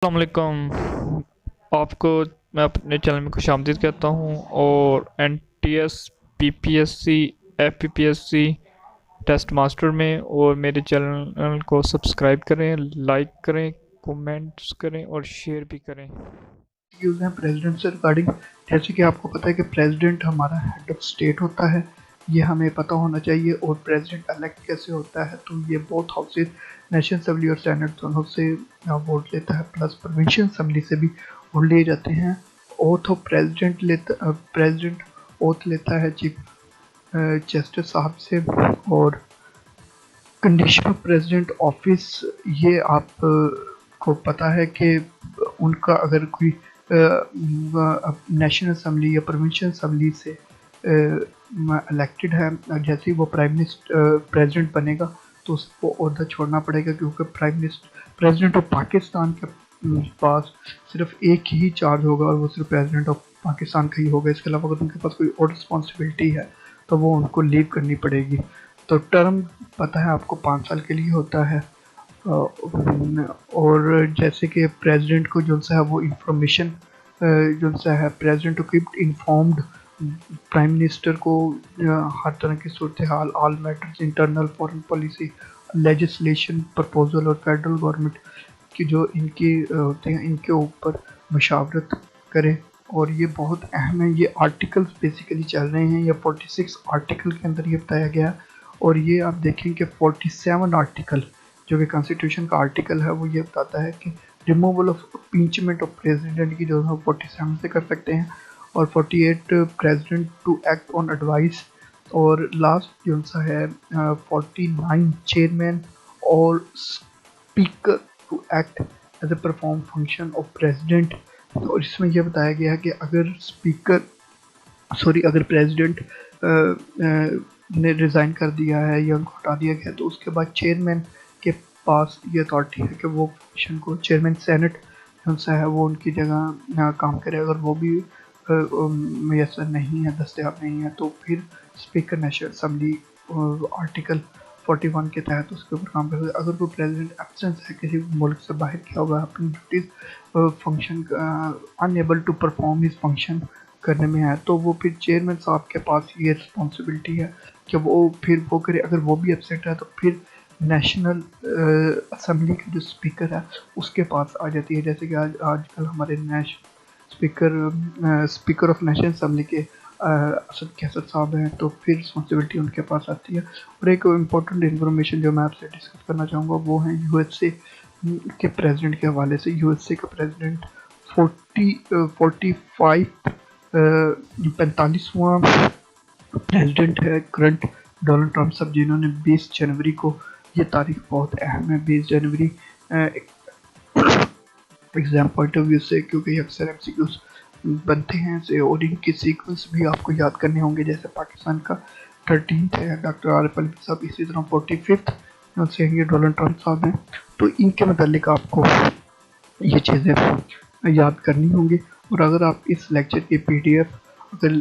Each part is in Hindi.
अस्सलामुअलैकुम। आपको मैं अपने चैनल में खुशामदीद कहता हूँ और NTS PPSC FPSC test master में और मेरे चैनल को सब्सक्राइब करें, लाइक करें, कमेंट्स करें और शेयर भी करें। यूज़ हैं प्रेसिडेंट से रिगार्डिंग। जैसे कि आपको पता है कि प्रेसिडेंट हमारा हेड ऑफ स्टेट होता है, ये हमें पता होना चाहिए। और प्रेसिडेंट इलेक्ट कैसे होता है, तो ये बोथ हाउसेज नेशनल असेंबली और सेनेट दोनों से वोट लेता है, प्लस प्रोविंशियल असेंबली से भी वोट लिए जाते हैं। ओथ ऑफ प्रेसिडेंट ओथ लेता है चीफ जस्टिस साहब से। और कंडीशन ऑफ प्रेसिडेंट ऑफिस, ये आप को पता है कि उनका अगर कोई नेशनल असेंबली या प्रोविंशियल असेंबली से इलेक्टेड है, जैसे ही वो प्राइम मिनिस्टर प्रेसिडेंट बनेगा तो उसको ओहदा छोड़ना पड़ेगा, क्योंकि प्रेसिडेंट ऑफ पाकिस्तान के पास सिर्फ एक ही चार्ज होगा और वो सिर्फ प्रेसिडेंट ऑफ पाकिस्तान का ही होगा। इसके अलावा अगर उनके पास कोई और रिस्पॉन्सिबिलिटी है तो वो उनको लीव करनी पड़ेगी। तो टर्म पता है आपको 5 साल के लिए होता है। और जैसे कि प्रेसिडेंट को जो सा है वो इंफॉर्मेशन जो सा है, president to keep informed prime minister को हर तरह की सूरत हाल, all matters, internal foreign policy, legislation proposal और फेडरल गवर्नमेंट की जो इनके होते हैं इनके ऊपर मशावरत करे। और ये बहुत अहम है। ये आर्टिकल्स बेसिकली चल रहे हैं, ये 46 आर्टिकल के अंदर ये बताया गया। और ये आप देखें कि 47 आर्टिकल जो कि कॉन्स्टिट्यूशन का आर्टिकल है वो ये बताता है कि removal of impeachment of president की जो है 47 से कर सकते हैं, और 48 president to act on advice, और लास्ट जो सा है 49 चेयरमैन और speaker to act as a perform function of president. और इसमें यह बताया गया है कि अगर प्रेसिडेंट ने रिज़ाइन कर दिया है या उनको हटा दिया गया, तो उसके बाद चेयरमैन के पास ये अथॉरिटी है कि वो फंक्शन को, चेयरमैन सेनेट सा है वो उनकी जगह काम करे। अगर वो भी मैसर नहीं है, दस्तयाब नहीं है, तो फिर स्पीकर नेशनल असेंबली आर्टिकल 41 के तहत उसके ऊपर काम कर सकते। अगर कोई प्रेसिडेंट एब्सेंस है, किसी मुल्क से बाहर किया हुआ है, अपनी duties function unable to perform his function करने में है, तो वो फिर चेयरमैन साहब के पास ये रिस्पॉन्सिबिलिटी है कि वो फिर वो करे। अगर वो भी एब्सेंट है तो फिर नेशनल असेंबली के जो स्पीकर है उसके पास आ जाती है। जैसे कि आजकल हमारे स्पीकर ऑफ नेशनल असेंबली के असद कैसद साहब हैं, तो फिर रिस्पॉन्सिबिलिटी उनके पास आती है। और एक इम्पोर्टेंट इन्फॉर्मेशन जो मैं आपसे डिस्कस करना चाहूँगा वो है USA के प्रेसिडेंट के हवाले से। USA का प्रेसिडेंट 45वां प्रेसिडेंट है करंट डोनाल्ड ट्रंप साहब, जिन्होंने 20 जनवरी को, ये तारीख बहुत अहम है 20 जनवरी एग्ज़ाम पॉइंट ऑफ व्यू से, क्योंकि अक्सर MCQs बनते हैं ऐसे, और इनके सीक्वेंस भी आपको याद करने होंगे। जैसे पाकिस्तान का 13th है डॉक्टर आरिफ अलवी साहब, इसी तरह 45th से ये डोनाल्ड ट्रंप साहब हैं। तो इनके मतलब आपको ये चीज़ें याद करनी होंगी। और अगर आप इस लेक्चर की PDF अगर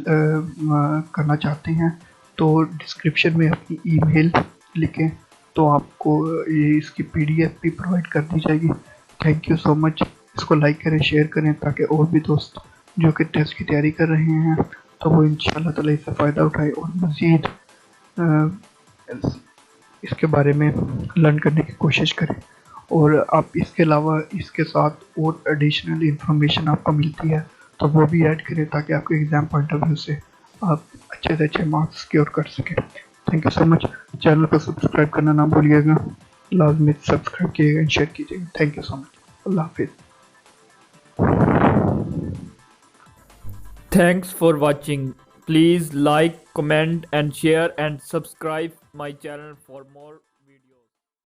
करना चाहते हैं तो डिस्क्रिप्शन में अपनी ईमेल लिखें, तो आपको इसकी PDF भी प्रोवाइड कर दी जाएगी। Thank you so much. इसको लाइक करें, शेयर करें, ताकि और भी दोस्त जो कि टेस्ट की तैयारी कर रहे हैं तो वो इंशाल्लाह ताला इससे फ़ायदा उठाए और मज़ीद इसके बारे में लर्न करने की कोशिश करें। और आप इसके अलावा इसके साथ और एडिशनल इंफॉर्मेशन आपको मिलती है तो वो भी ऐड करें, ताकि आपके एग्ज़ाम पॉइंट ऑफ व्यू से आप अच्छे से अच्छे मार्क्स सिक्योर कर सकें। Thank you so much. Channel को सब्सक्राइब करना ना भूलिएगा, लाजमी सब्सक्राइब कीजिएगा एंड शेयर कीजिएगा। Thank you so much. अल्लाह हाफिज़। Thanks for watching. Please like, comment and share and subscribe my channel for more